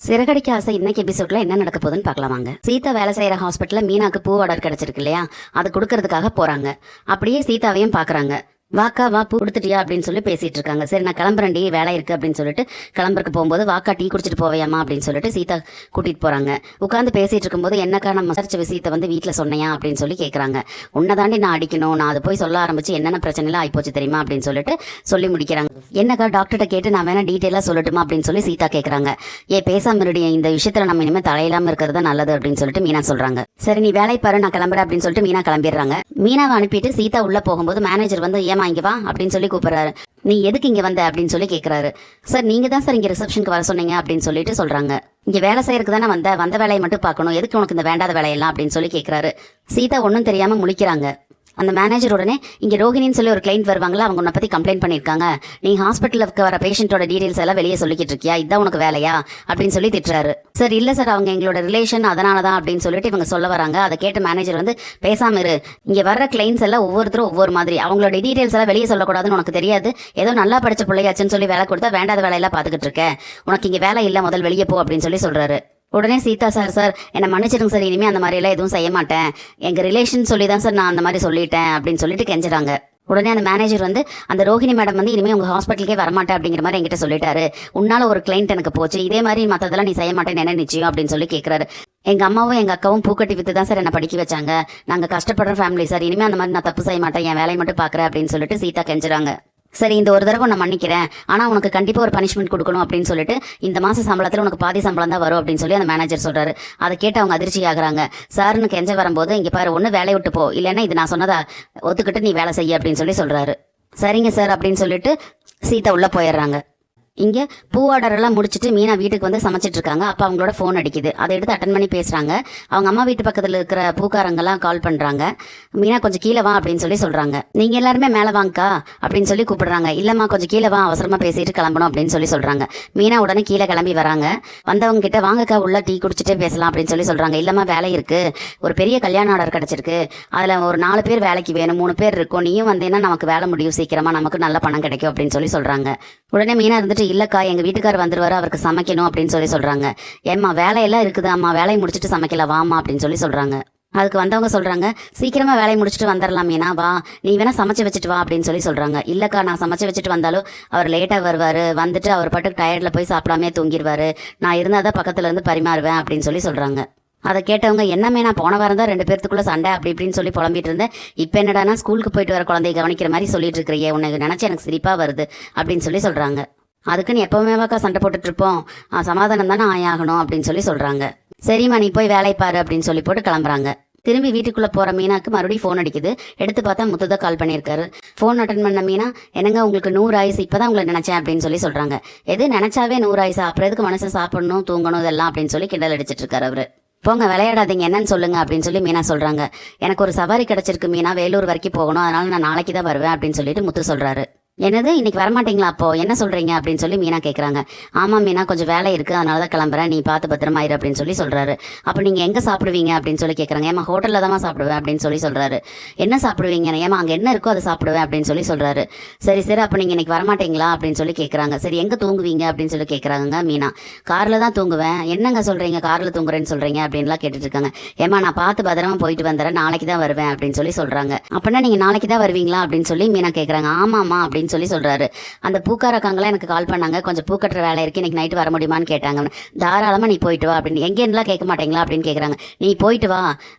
சிறகடிக்க ஆசை இன்னைக்கு எபிசோட்ல என்ன நடக்க போகுதுன்னு பார்க்கலாம் வாங்க. சீதா வேலை செய்யற ஹாஸ்பிட்டல்ல மீனாக்கு பூ ஆர்டர் கிடைச்சிருக்கு இல்லையா, அது கொடுக்கறதுக்காக போறாங்க. அப்படியே சீதாவையும் பாக்குறாங்க. வாக்கா வா பூ கொடுத்துட்டியா அப்படின்னு சொல்லி பேசிட்டு இருக்காங்க. சரி நான் கிளம்புறேன்டி, வேலை இருக்கு அப்படின்னு சொல்லிட்டு கிளம்புறக்கு போகும்போது வாக்கா டீ குடிச்சிட்டு போவையாமா அப்படின்னு சொல்லிட்டு சீதா கூட்டிட்டு போறாங்க. உட்காந்து பேசிட்டு இருக்கும்போது என்னக்கா நம்ம விசாரிச்ச விஷயத்தை வந்து வீட்டுல சொன்னையா அப்படின்னு சொல்லி கேட்கறாங்க. உன்னதாண்டி நான் அடிக்கணும், நான் அதை போய் சொல்ல ஆரம்பிச்சு என்னென்ன பிரச்சனைலாம் ஆயிப்போச்சு தெரியுமா அப்படின்னு சொல்லிட்டு சொல்லி முடிக்கிறாங்க. என்னக்கா டாக்டர்கிட்ட கேட்டு நான் வேணா டீட்டெயிலா சொல்லட்டுமா அப்படின்னு சொல்லி சீதா கேட்கறாங்க. பேசாம இருடி, இந்த விஷயத்துல நம்ம இனிமே தலையிலாம இருக்கிறது நல்லது அப்படின்னு சொல்லிட்டு மீனா சொல்றாங்க. சரி நீ வேலை பாரு, நான் கிளம்புறேன் அப்படின்னு சொல்லிட்டு மீனா கிளம்பிடுறாங்க. மீனாவை அனுப்பிட்டு சீதா உள்ள போகும்போது மேனேஜர் வந்து இங்க வா அப்படின்னு சொல்லி கூப்பிடுறாரு. நீ எதுக்கு இங்க வந்த அப்படின்னு சொல்லி கேட்கிறாரு. சார் நீங்க தான் சார் இங்க ரிசப்ஷனுக்கு வர சொன்னீங்க அப்படின்னு சொல்லிட்டு சொல்றாங்க. இங்க வேலை செய்யறதுக்கு தானே வந்த வேலையை மட்டும் பார்க்கணும், எதுக்கு உனக்கு இந்த வேண்டாத வேலையெல்லாம் அப்படின்னு சொல்லி கேட்கிறாரு. சீதா ஒன்னும் தெரியாம முழிக்கிறாங்க. அந்த மேனேஜர் உடனே இங்க ரோஹிணின்னு சொல்லி ஒரு கிளைண்ட் வருவாங்களா, அவங்க உன்னை பத்தி கம்ப்ளைண்ட் பண்ணிருக்காங்க, நீ ஹாஸ்பிட்டலுக்கு வர பேஷண்டோட டீடைல்ஸ் எல்லாம் வெளியே சொல்லிக்கிட்டு இருக்கியா, இதான் உனக்கு வேலையா அப்படின்னு சொல்லி திட்டுறாரு. சார் இல்ல சார், அவங்க எங்களோட ரிலேஷன் அதனாலதான் அப்படின்னு சொல்லிட்டு இவங்க சொல்ல வராங்க. அதை கேட்ட மேனேஜர் வந்து பேசாம இரு, இங்க வர்ற கிளைண்ட்ஸ் எல்லாம் ஒவ்வொருத்தரும் ஒவ்வொரு மாதிரி, அவங்களோட டீடைல்ஸ் எல்லாம் வெளியே சொல்லக்கூடாதுன்னு உனக்கு தெரியாது, ஏதோ நல்லா படிச்ச பிள்ளையாச்சுன்னு சொல்லி வேலை கொடுத்தா வேண்டாத வேலையெல்லாம் பாத்துக்கிட்டு இருக்க, உனக்கு இங்க வேலை இல்ல, முதல் வெளியே போ அப்படின்னு சொல்லி சொல்றாரு. உடனே சீதா சார் என்னை மன்னிச்சிடுங்க சார், இனிமே அந்த மாதிரி எல்லாம் எதுவும் செய்ய மாட்டேன், எங்க ரிலேஷன் சொல்லி தான் சார் நான் அந்த மாதிரி சொல்லிட்டேன் அப்படின்னு சொல்லிட்டு கெஞ்சுறாங்க. உடனே அந்த மேனேஜர் வந்து அந்த ரோஹிணி மேடம் வந்து இனிமே உங்க ஹாஸ்பிட்டலுக்கே வரமாட்டேன் அப்படிங்கிற மாதிரி என்கிட்ட சொல்லிட்டாரு, உன்னால ஒரு கிளைண்ட் எனக்கு போச்சு, இதே மாதிரி மத்ததெல்லாம் நீ செய்ய மாட்டேன்னு என்ன நிச்சயம் அப்படின்னு சொல்லி கேட்கிறாரு. எங்க அம்மாவும் எங்க அக்காவும் பூக்கட்டி வித்து தான் சார் என்ன படிக்க வச்சாங்க, நாங்க கஷ்டப்படுற ஃபேமிலி சார், இனிமே அந்த மாதிரி நான் தப்பு செய்ய மாட்டேன், என் வேலையை மட்டும் பாக்குறேன் அப்படின்னு சொல்லிட்டு சீதா கெஞ்சுறாங்க. சரி இந்த ஒரு தடவை நான் மன்னிக்கிறேன், ஆனா உனக்கு கண்டிப்பா ஒரு பனிஷ்மெண்ட் கொடுக்கணும் அப்படின்னு சொல்லிட்டு இந்த மாச சம்பளத்துல உனக்கு பாதி சம்பளம் தான் வரும் அப்படின்னு சொல்லி அந்த மேனேஜர் சொல்றாரு. அதை கேட்டு அவங்க அதிர்ச்சி ஆகுறாங்க. சார்னு கெஞ்ச வரும்போது இங்க பாரு, ஒண்ணு வேலையை விட்டு போ, இல்லைன்னா இது நான் சொன்னதா ஒத்துக்கிட்டு நீ வேலை செய்ய அப்படின்னு சொல்லி சொல்றாரு. சரிங்க சார் அப்படின்னு சொல்லிட்டு சீதா உள்ள போயிடுறாங்க. இங்க பூ ஆர்டர் எல்லாம் முடிச்சுட்டு மீனா வீட்டுக்கு வந்து சமைச்சிட்டு இருக்காங்க. அப்ப அவங்களோட போன் அடிக்குது. அதை எடுத்து அட்டன் பண்ணி பேசுறாங்க. அவங்க அம்மா வீட்டு பக்கத்துல இருக்கிற பூக்காரங்க எல்லாம் கால் பண்றாங்க. மீனா கொஞ்சம் கீழே வா அப்படின்னு சொல்லி சொல்றாங்க. நீங்க எல்லாருமே மேல வாங்கக்கா அப்படின்னு சொல்லி கூப்பிடுறாங்க. இல்லம்மா கொஞ்சம் கீழே வா, அவசரமா பேசிட்டு கிளம்பணும் அப்படின்னு சொல்லி சொல்றாங்க. மீனா உடனே கீழே கிளம்பி வராங்க. வந்தவங்க கிட்ட வாங்கக்கா உள்ள டீ குடிச்சிட்டே பேசலாம் அப்படின்னு சொல்லி சொல்றாங்க. இல்லம்மா வேலை இருக்கு, ஒரு பெரிய கல்யாண ஆர்டர் கிடைச்சிருக்கு, அதுல ஒரு 4 பேர் வேலைக்கு வேணும், 3 பேர் இருக்கும், நீயும் வந்தீங்கன்னா நமக்கு வேலை முடியும் சீக்கிரமா, நமக்கு நல்ல பணம் கிடைக்கும் அப்படின்னு சொல்லி சொல்றாங்க. உடனே மீனா இருந்துட்டு இல்லக்கா எங்க வீட்டுக்காரர் வந்துருவாரு, அவருக்கு சமைக்கணும் அப்படின்னு சொல்லி சொல்றாங்க. ஏம்மா வேலையெல்லாம் இருக்குது, அம்மா வேலையை முடிச்சுட்டு சமைக்கல வாமா அப்படின்னு சொல்லி சொல்றாங்க. அதுக்கு வந்தவங்க சொல்றாங்க, சீக்கிரமா வேலையை முடிச்சுட்டு வந்துடலாம் மீனா, வா நீ வேணா சமைச்சு வச்சுட்டு வா அப்படின்னு சொல்லி சொல்றாங்க. இல்லக்கா நான் சமைச்சு வச்சுட்டு வந்தாலும் அவர் லேட்டா வருவாரு, வந்துட்டு அவர் பாட்டுக்கு டயர்ட்ல போய் சாப்பிடாமே தூங்கிடுவாரு, நான் இருந்தாதான் பக்கத்துல இருந்து பரிமாறுவேன் அப்படின்னு சொல்லி சொல்றாங்க. அதை கேட்டவங்க என்னமே நான் போன வாரம் தான் 2 பேர்த்துக்குள்ள சண்டை அப்படி இப்படின்னு சொல்லி புலம்பிட்டு இருந்தேன், இப்ப என்னடானா ஸ்கூலுக்கு போயிட்டு வர குழந்தைய கவனிக்கிற மாதிரி சொல்லிட்டு இருக்கிறியே, உனக்கு நினைச்சு எனக்கு சிரிப்பா வருது அப்படின்னு சொல்லி சொல்றாங்க. அதுக்குன்னு எப்பவுமேவாக்கா சண்டை போட்டுட்டு இருப்போம், சமாதானம் தானே ஆயாகணும் அப்படின்னு சொல்லி சொல்றாங்க. சரிம்மா நீ போய் வேலை பாரு அப்படின்னு சொல்லி போட்டு கிளம்புறாங்க. திரும்பி வீட்டுக்குள்ள போற மீனாக்கு மறுபடியும் போன் அடிக்குது. எடுத்து பார்த்தா முத்துதா கால் பண்ணியிருக்காரு. போன் அட்டன் பண்ண மீனா, என்னங்க உங்களுக்கு 100 ஆயுசு, இப்பதான் உங்களை நினைச்சேன் அப்படின்னு சொல்லி சொல்றாங்க. எது நினைச்சாவே 100 ஆயுசா, அப்புறம் எதுக்கு மனுஷன் சாப்பிடணும் தூங்கணும் இதெல்லாம் அப்படின்னு சொல்லி கிண்டல் அடிச்சிட்டு இருக்காரு அவரு. போங்க விளையாடாதீங்க, என்னன்னு சொல்லுங்க அப்படின்னு சொல்லி மீனா சொல்றாங்க. எனக்கு ஒரு சவாரி கிடைச்சிருக்கு மீனா, வேலூர் வரைக்கும் போகணும், அதனால நான் நாளைக்கு தான் வருவேன் அப்படின்னு சொல்லிட்டு முத்து சொல்றாரு. என்னது இன்னைக்கு வரமாட்டீங்களா, அப்போ என்ன சொல்றீங்க அப்படின்னு சொல்லி மீனா கேட்கறாங்க. ஆமா மீனா கொஞ்சம் வேலை இருக்கு, அதனாலதான் கிளம்புறேன், நீ பார்த்து பத்திரமா இரு அப்படின்னு சொல்லி சொல்றாரு. அப்ப நீங்க எங்க சாப்பிடுவீங்க அப்படின்னு சொல்லி கேட்கறாங்க. ஏமா ஹோட்டல்ல தான் சாப்பிடுவேன் அப்படின்னு சொல்லி சொல்றாரு. என்ன சாப்பிடுவீங்க, ஏமா அங்க என்ன இருக்கோ அதை சாப்பிடுவேன் அப்படின்னு சொல்லி சொல்றாரு. சரி சரி அப்ப நீங்க இன்னைக்கு வரமாட்டீங்களா அப்படின்னு சொல்லி கேட்கறாங்க. சரி எங்க தூங்குவீங்க அப்படின்னு சொல்லி கேட்கறாங்க மீனா. கார்ல தான் தூங்குவேன். என்னங்க சொல்றீங்க கார்ல தூங்குறேன்னு சொல்றீங்க அப்படின்லாம் கேட்டுட்டு இருக்காங்க. ஏமா நான் பார்த்து பத்திரமா போயிட்டு வந்துடுறேன், நாளைக்கு தான் வருவேன் அப்படின்னு சொல்லி சொல்றாங்க. அப்படின்னா நீங்க நாளைக்கு தான் வருவீங்களா அப்படின்னு சொல்லி மீனா கேட்கறாங்க. ஆமாமா அப்படின்னு சொல்லி சொல்றாரு. அந்த பூக்காரக்காங்களாம் எனக்கு கால் பண்ணாங்க, கொஞ்சம் பூ கட்டுற வேலை இருக்கு, இன்னைக்கு நைட்டு வர முடியுமான்னு கேட்டாங்க. தாராளமா நீ போயிட்டு வா அப்படின்னு. எங்க இருந்துலாம் கேட்க மாட்டீங்களா அப்படின்னு கேட்கறாங்க. நீ போயிட்டு வா,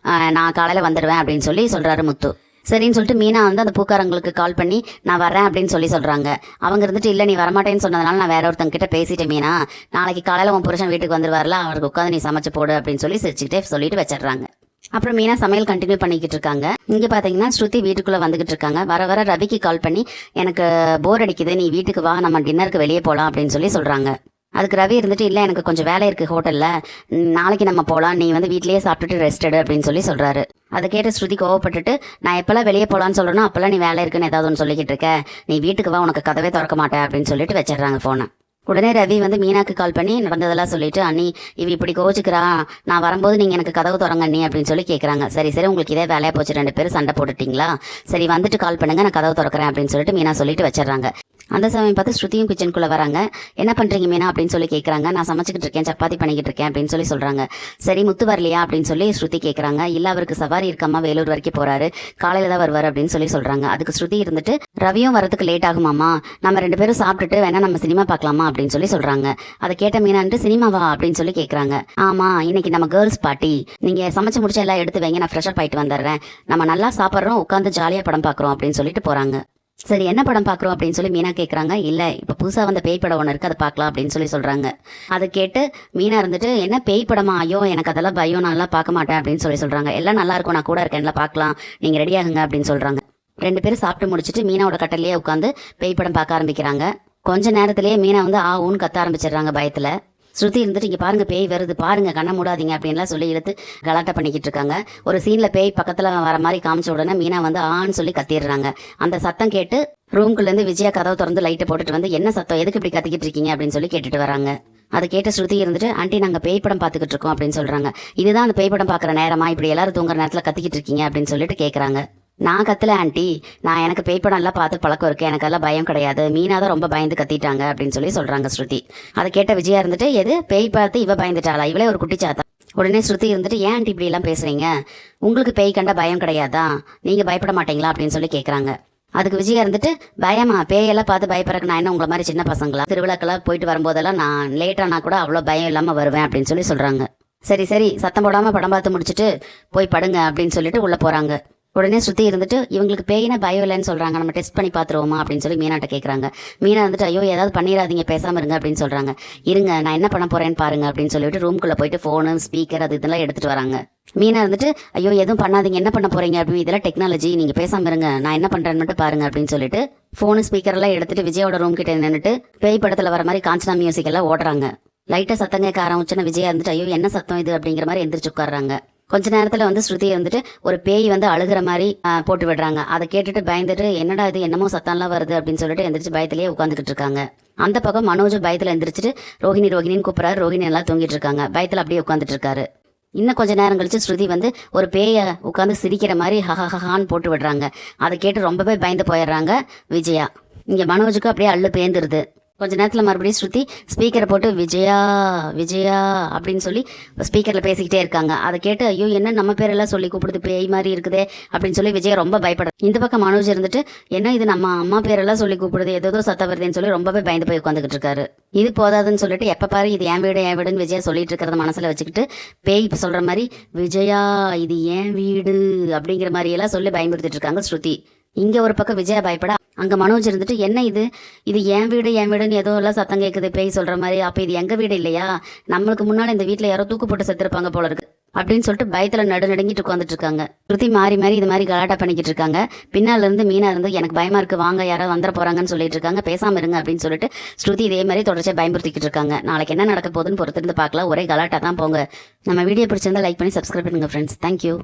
நான் காலையில வந்துடுவேன் அப்படின்னு சொல்லி சொல்றாரு முத்து. சரின்னு சொல்லிட்டு மீனா வந்து அந்த பூக்காரங்களுக்கு கால் பண்ணி நான் வரேன் அப்படின்னு சொல்லி சொல்றாங்க. அவங்க இருந்துட்டு இல்ல நீ வரமாட்டேன்னு சொன்னதுனால நான் வேற ஒருத்தங்க கிட்ட பேசிட்டேன் மீனா, நாளைக்கு காலையில உன் புருஷன் வீட்டுக்கு வந்துருவார்ல, அவருக்கு உட்காந்து நீ சமைச்சு போடு அப்படின்னு சொல்லி சிரிச்சுக்கிட்டே சொல்லிட்டு வச்சிடுறாங்க. அப்புறம் மீனா சமையல் கண்டினியூ பண்ணிக்கிட்டு இருக்காங்க. இங்க பாத்தீங்கன்னா ஸ்ருதி வீட்டுக்குள்ள வந்துகிட்டு இருக்காங்க. வர வர ரவிக்கு கால் பண்ணி எனக்கு போர் அடிக்குது, நீ வீட்டுக்கு வா, நம்ம டின்னருக்கு வெளியே போலாம் அப்படின்னு சொல்லி சொல்றாங்க. அதுக்கு ரவி இருந்துட்டு இல்ல எனக்கு கொஞ்சம் வேலை இருக்கு ஹோட்டல்ல, நாளைக்கு நம்ம போலாம், நீ வந்து வீட்லயே சாப்பிட்டுட்டு ரெஸ்ட் எடு அப்படின்னு சொல்லி சொல்றாரு. அதை கேட்டு ஸ்ருதி கோவப்பட்டுட்டு நான் எப்பெல்லாம் வெளியே போலான்னு சொல்றேனோ அப்பெல்லாம் நீ வேலை இருக்குன்னு ஏதாவது ஒன்று சொல்லிக்கிட்டு இருக்க, நீ வீட்டுக்கு வா, உனக்கு கதவே திறக்க மாட்டேன் அப்படின்னு சொல்லிட்டு வச்சிடுறாங்க போனை. உடனே ரவி வந்து மீனாக்கு கால் பண்ணி நடந்ததெல்லாம் சொல்லிட்டு அண்ணி இவ இப்படி கோச்சுக்கிறா, நான் வரும்போது நீங்க எனக்கு கதவு திறங்க அண்ணி அப்படின்னு சொல்லி கேட்கறாங்க. சரி சரி உங்களுக்கு இதே வேலையா போச்சு, 2 பேரும் சண்டை போட்டுட்டீங்களா, சரி வந்துட்டு கால் பண்ணுங்க நான் கதவு திறக்கிறேன் அப்படின்னு சொல்லிட்டு மீனா சொல்லிட்டு வச்சிடறாங்க. அந்த சமயம் பார்த்து ஸ்ருதியும் கிச்சனுக்குள்ள வராங்க. என்ன பண்றீங்க மீனா அப்படின்னு சொல்லி கேட்கறாங்க. நான் சமைச்சிக்கிட்டு இருக்கேன், சப்பாத்தி பண்ணிக்கிட்டு இருக்கேன் அப்படின்னு சொல்லி சொல்றாங்க. சரி முத்து வரலையா அப்படின்னு சொல்லி ஸ்ருதி கேட்கறாங்க. இல்ல அவருக்கு சவாரி இருக்காமா, வேலூர் வரைக்கும் போறாரு, காலையில தான் வருவார் அப்படின்னு சொல்லி சொல்றாங்க. அதுக்கு ஸ்ருதி இருந்துட்டு ரவியும் வரதுக்கு லேட் ஆகுமாமா, நம்ம 2 பேரும் சாப்பிட்டுட்டு வேணா நம்ம சினிமா பார்க்கலாமா அப்படின்னு சொல்லி சொல்றாங்க. அதை கேட்ட மீனான்ட்டு சினிமாவா அப்படின்னு சொல்லி கேட்கறாங்க. ஆமா இன்னைக்கு நம்ம கேர்ள்ஸ் பார்ட்டி, நீங்க சமைச்சு முடிச்சு எல்லாம் எடுத்து வைங்க, நான் ஃப்ரெஷ்அப் ஆயிட்டு வந்துடுறேன், நம்ம நல்லா சாப்பிட்றோம், உட்காந்து ஜாலியா படம் பார்க்குறோம் அப்படின்னு சொல்லிட்டு போறாங்க. சரி என்ன படம் பார்க்குறோம் அப்படின்னு சொல்லி மீனா கேட்குறாங்க. இல்லை இப்போ புதுசாக வந்த பேய் படம் ஒன்று இருக்குது, அதை பார்க்கலாம் அப்படின்னு சொல்லி சொல்கிறாங்க. அதை கேட்டு மீனா இருந்துட்டு என்ன பேய் படமா, ஐயோ எனக்கு அதெல்லாம் பயம், நல்லா பார்க்க மாட்டேன் அப்படின்னு சொல்லி சொல்கிறாங்க. எல்லாம் நல்லா இருக்கும், நான் கூட இருக்கேன், எல்லாம் பார்க்கலாம், நீங்கள் ரெடி ஆகுங்க அப்படின்னு சொல்கிறாங்க. 2 பேரும் சாப்பிட்டு முடிச்சுட்டு மீனாவோட கட்டலையே உட்காந்து பேய் படம் பார்க்க ஆரம்பிக்கிறாங்க. கொஞ்ச நேரத்திலேயே மீனா வந்து ஊன்னு கத்த ஆரம்பிச்சிடுறாங்க பயத்தில். ஸ்ருதி இருந்துட்டு இங்கே பாருங்க பேய் வருது பாருங்க, கண்ணை மூடாதீங்க அப்படின்லாம் சொல்லி இழுத்து கலாட்டா பண்ணிக்கிட்டு இருக்காங்க. ஒரு சீன்ல பேய் பக்கத்தில் வர மாதிரி காமிச்ச உடனே மீனா வந்து ஆன்னு சொல்லி கத்திடுறாங்க. அந்த சத்தம் கேட்டு ரூம்குள்ளேருந்து விஜயா கதவை திறந்து லைட்டை போட்டுட்டு வந்து என்ன சத்தம், எதுக்கு இப்படி கத்திக்கிட்டு இருக்கீங்க அப்படின்னு சொல்லி கேட்டுட்டு வராங்க. அதை கேட்ட ஸ்ருதி இருந்துட்டு ஆண்டி நாங்கள் பேய் படம் பார்த்துக்கிட்டு இருக்கோம் அப்படின்னு சொல்றாங்க. இதுதான் அந்த பேய் படம் பார்க்குற நேரமா, இப்படி எல்லாரும் தூங்குற நேரத்தில் கத்திக்கிட்டு இருக்கீங்க அப்படின்னு சொல்லிட்டு கேட்குறாங்க. நான் கத்தல ஆண்டி, நான் எனக்கு பேய் படம் எல்லாம் பார்த்து பழக்கம் இருக்கு, எனக்கு எல்லாம் பயம் கிடையாது, மீனா தான் ரொம்ப பயந்து கத்திட்டாங்க அப்படின்னு சொல்லி சொல்றாங்க ஸ்ருதி. அதை கேட்ட விஜயா இருந்துட்டு எது பேய் பார்த்து இவ பயந்துட்டாளா, இவளே ஒரு குட்டி சாத்தா. உடனே ஸ்ருதி இருந்துட்டு ஏன் ஆண்டி இப்படி எல்லாம் பேசுறீங்க, உங்களுக்கு பேய் கண்ட பயம் கிடையாதா, நீங்க பயப்பட மாட்டீங்களா அப்படின்னு சொல்லி கேட்கறாங்க. அதுக்கு விஜயா இருந்துட்டு பயமா, பேயெல்லாம் பார்த்து பயப்படுறக்கு நான் என்ன உங்களை மாதிரி சின்ன பசங்களா, திருவிழாக்கெல்லாம் போயிட்டு வரும்போதெல்லாம் நான் லேட்டானா கூட அவ்வளோ பயம் இல்லாம வருவேன் அப்படின்னு சொல்லி சொல்றாங்க. சரி சரி சத்தம் போடாம படம் பார்த்து முடிச்சுட்டு போய் படுங்க அப்படின்னு சொல்லிட்டு உள்ள போறாங்க. உடனே ஸ்ருதி இருந்துட்டு இவங்களுக்கு பேயினா பயம் இல்லைன்னு சொல்றாங்க, நம்ம டெஸ்ட் பண்ணி பார்த்துருவோமா அப்படின்னு சொல்லி மீனாட்ட கேட்கறாங்க. மீனா வந்துட்டு ஐயோ ஏதாவது பண்ணிடாதீங்க, பேசாம இருங்க அப்படின்னு சொல்றாங்க. இருங்க நான் என்ன பண்ண போறேன்னு பாருங்க அப்படின்னு சொல்லிட்டு ரூம்குள்ள போயிட்டு போனு ஸ்பீக்கர் அது இதெல்லாம் எடுத்துட்டு வராங்க. மீனா இருந்துட்டு ஐயோ எதுவும் பண்ணாதீங்க, என்ன பண்ண போறீங்க அப்படின்னு, இதெல்லாம் டெக்னாலஜி, நீங்க பேசாம இருங்க, நான் என்ன பண்றேன்னு மட்டும் பாருங்க அப்படின்னு சொல்லிட்டு போனு ஸ்பீக்கர் எல்லாம் எடுத்துட்டு விஜயோட ரூம் கிட்ட நின்னுட்டு பேய் படத்துல வர மாதிரி காஞ்சனா மியூசிக் எல்லாம் ஓடுறாங்க. லைட்டா சத்தம் கேட்க ஆரம்பிச்சுன்னா விஜயா இருந்துட்டு ஐயோ என்ன சத்தம் இது அப்படிங்கிற மாதிரி எந்திரிச்சு உட்காடுறாங்க. கொஞ்ச நேரத்துல வந்து ஸ்ருதி வந்துட்டு ஒரு பேய் வந்து அழுகிற மாதிரி போட்டு விடுறாங்க. அதை கேட்டுட்டு பயந்துட்டு என்னடா இது என்னமோ சத்தம்லாம் வருது அப்படின்னு சொல்லிட்டு எந்திரிச்சு பயத்திலேயே உட்காந்துக்கிட்டு இருக்காங்க. அந்த பக்கம் மனோஜ் பயத்துல எந்திரிச்சிட்டு ரோஹிணின்னு கூப்பிடுறாரு. ரோஹிணி எல்லாம் தூங்கிட்டு இருக்காங்க, பயத்துல அப்படியே உட்காந்துட்டு இருக்காரு. இன்னும் கொஞ்ச நேரம் கழிச்சு ஸ்ருதி வந்து ஒரு பேய உட்காந்து சிரிக்கிற மாதிரி ஹஹஹான்னு போட்டு விடுறாங்க. அதை கேட்டு ரொம்பவே பயந்து போயிடுறாங்க விஜயா. இங்க மனோஜுக்கு அப்படியே அள்ளு பேந்துருது. கொஞ்ச நேரத்தில் மறுபடியும் ஸ்ருதி ஸ்பீக்கரை போட்டு விஜயா விஜயா அப்படின்னு சொல்லி ஸ்பீக்கரில் பேசிக்கிட்டே இருக்காங்க. அதை கேட்டு ஐயோ என்ன நம்ம பேரெல்லாம் சொல்லி கூப்பிடுது, பேய் மாதிரி இருக்குதே அப்படின்னு சொல்லி விஜயா ரொம்ப பயப்பட. இந்த பக்கம் மனோஜ் இருந்துட்டு என்ன இது நம்ம அம்மா பேரெல்லாம் சொல்லி கூப்பிடுது, ஏதோ சத்தம் வருதுன்னு சொல்லி ரொம்பவே பயந்து போய் உட்காந்துக்கிட்டு இருக்காரு. இது போதாதுன்னு சொல்லிட்டு எப்போ பாரு இது என் வீடுன்னு விஜயா சொல்லிட்டு இருக்கிறத மனசில் வச்சுக்கிட்டு பேய் இப்போ சொல்கிற மாதிரி விஜயா இது என் வீடு அப்படிங்கிற மாதிரி எல்லாம் சொல்லி பயன்படுத்திட்டு இருக்காங்க ஸ்ருதி. இங்க ஒரு பக்கம் விஜயா பயப்பட, அங்க மனோஜ் இருந்துட்டு என்ன இது என் வீடுன்னு ஏதோ எல்லாம் சத்தம் கேட்குது பேய் சொல்ற மாதிரி, அப்ப இது எங்க வீடு இல்லையா, நம்மளுக்கு முன்னாடி இந்த வீட்டுல யாரோ தூக்கு போட்டு செத்துருப்பாங்க போல இருக்கு அப்படின்னு சொல்லிட்டு பயத்துல நடுநடுங்கிட்டு உட்காந்துட்டு இருக்காங்க. ஸ்ருதி மாறி இது மாதிரி கலாட்டா பண்ணிக்கிட்டு இருக்காங்க. பின்னால இருந்து மீனா இருந்து எனக்கு பயமா இருக்கு, வாங்க யாராவது வந்துட போறாங்கன்னு சொல்லிட்டு இருக்காங்க, பேசாம இருங்க அப்படின்னு சொல்லிட்டு ஸ்ருதி இதே மாதிரி தொடர்ச்சியா பயன்படுத்திக்கிட்டு இருக்காங்க. நாளைக்கு என்ன நடக்க போகுதுன்னு பொறுத்திருந்து பார்க்கலாம். ஒரே கலாட்டா தான் போங்க. நம்ம வீடியோ பிடிச்சிருந்தா லைக் பண்ணி சப்ஸ்கிரைப் பண்ணுங்க ஃப்ரெண்ட்ஸ். தேங்க்யூ.